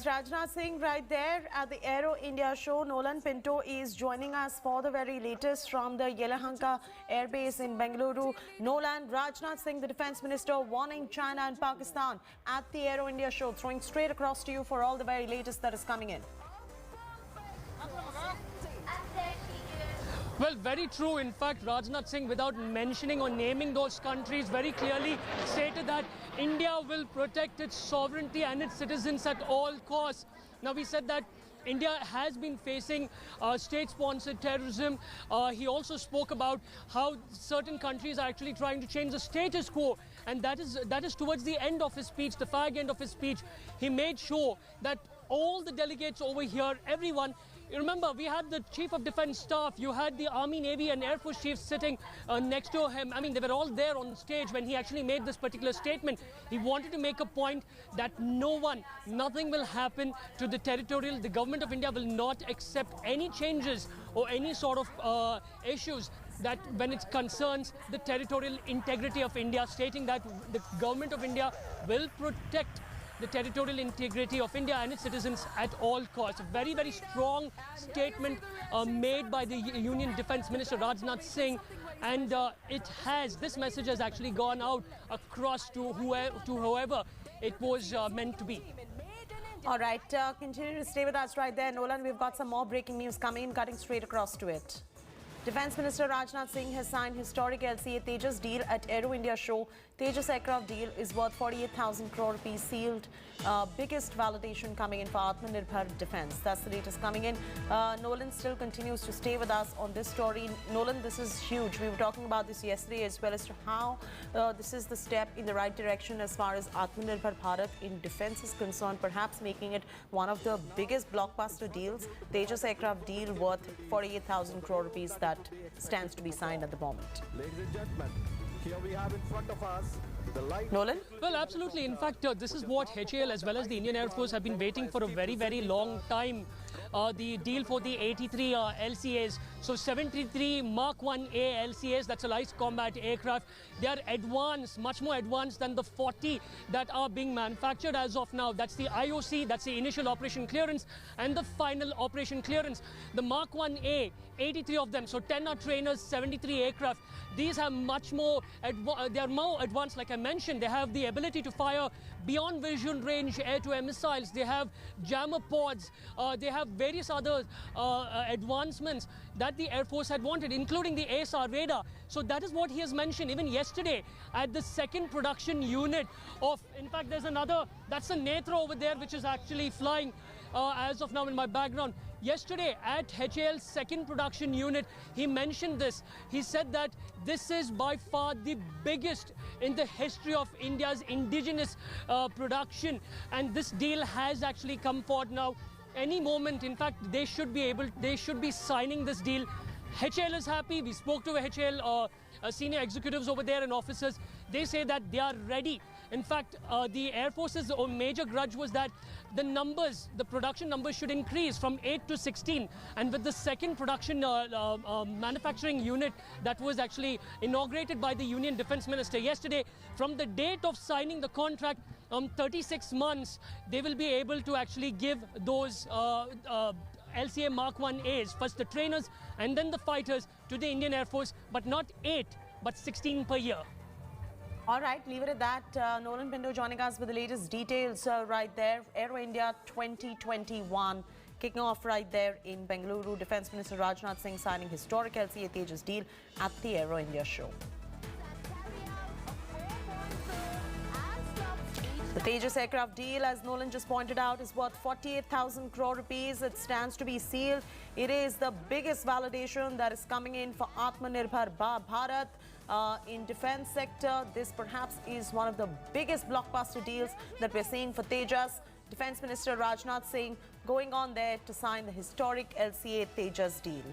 Rajnath Singh right there at the Aero India show. Nolan Pinto is joining us for the very latest from the Yelahanka Air Base in Bengaluru. Nolan, Rajnath Singh, the Defence Minister, warning China and Pakistan at the Aero India show. Throwing straight across to you for all the very latest that is coming in. Well, very true. In fact, Rajnath Singh, without mentioning or naming those countries, very clearly stated that India will protect its sovereignty and its citizens at all costs. Now, we said that India has been facing state-sponsored terrorism. He also spoke about how certain countries are actually trying to change the status quo, and that is towards the end of his speech, the fag end of his speech. He made sure that all the delegates over here, everyone, you remember, we had the Chief of Defence Staff, you had the Army, Navy and Air Force chiefs sitting next to him. I mean, they were all there on stage when he actually made this particular statement. He wanted to make a point that nothing will happen to the territorial. The government of India will not accept any changes or any sort of issues that when it concerns the territorial integrity of India, stating that the government of India will protect the territorial integrity of India and its citizens at all costs. A very, very strong statement made by the Union Defence Minister Rajnath Singh, and this message has actually gone out across to whoever it was meant to be. All right, continue to stay with us right there, Nolan. We've got some more breaking news coming in, cutting straight across to it. Defence Minister Rajnath Singh has signed historic LCA Tejas deal at Aero India show. Tejas aircraft deal is worth 48,000 crore rupees, sealed. Biggest validation coming in for Atmanirbhar Defence. That's the latest coming in. Nolan still continues to stay with us on this story. Nolan, this is huge. We were talking about this yesterday as well as to how this is the step in the right direction as far as Atmanirbhar Bharat in defence is concerned, perhaps making it one of the biggest blockbuster deals. Tejas aircraft deal worth 48,000 crore rupees that stands to be signed at the moment. Ladies and gentlemen, here we have in front of us the light. Nolan? Well, absolutely. In fact, this is what HAL as well as the Indian Air Force have been waiting for a very, very long time. The deal for the 83 LCAs. So 73 Mark 1A LCAs, that's a light combat aircraft. They are advanced, much more advanced than the 40 that are being manufactured as of now. That's the IOC, that's the initial operation clearance, and the final operation clearance. The Mark 1A, 83 of them, so 10 are trainers, 73 aircraft. These have much more, they are more advanced, like I mentioned. They have the ability to fire beyond vision range air-to-air missiles. They have jammer pods. They have various other advancements that the Air Force had wanted, including the ASR radar. So that is what he has mentioned even yesterday at the second production unit of, in fact, there's another, that's a Netra over there, which is actually flying as of now in my background. Yesterday at HAL's second production unit, he mentioned this. He said that this is by far the biggest in the history of India's indigenous production, and this deal has actually come forward now. Any moment, in fact, they should be signing this deal. HAL is happy. We spoke to HAL senior executives over there and officers. They say that they are ready. In fact, the Air Force's major grudge was that the production numbers should increase from 8 to 16. And with the second production manufacturing unit that was actually inaugurated by the Union Defence Minister yesterday, from the date of signing the contract, 36 months, they will be able to actually give those LCA Mark 1As, first the trainers and then the fighters, to the Indian Air Force, but not 8, but 16 per year. All right, leave it at that. Nolan Pinto joining us with the latest details right there. Aero India 2021 kicking off right there in Bengaluru. Defence Minister Rajnath Singh signing historic LCA Tejas deal at the Aero India show. The Tejas aircraft deal, as Nolan just pointed out, is worth 48,000 crore rupees. It stands to be sealed. It is the biggest validation that is coming in for Atmanirbhar Bharat. In defence sector, this perhaps is one of the biggest blockbuster deals that we're seeing for Tejas. Defence Minister Rajnath Singh going on there to sign the historic LCA Tejas deal.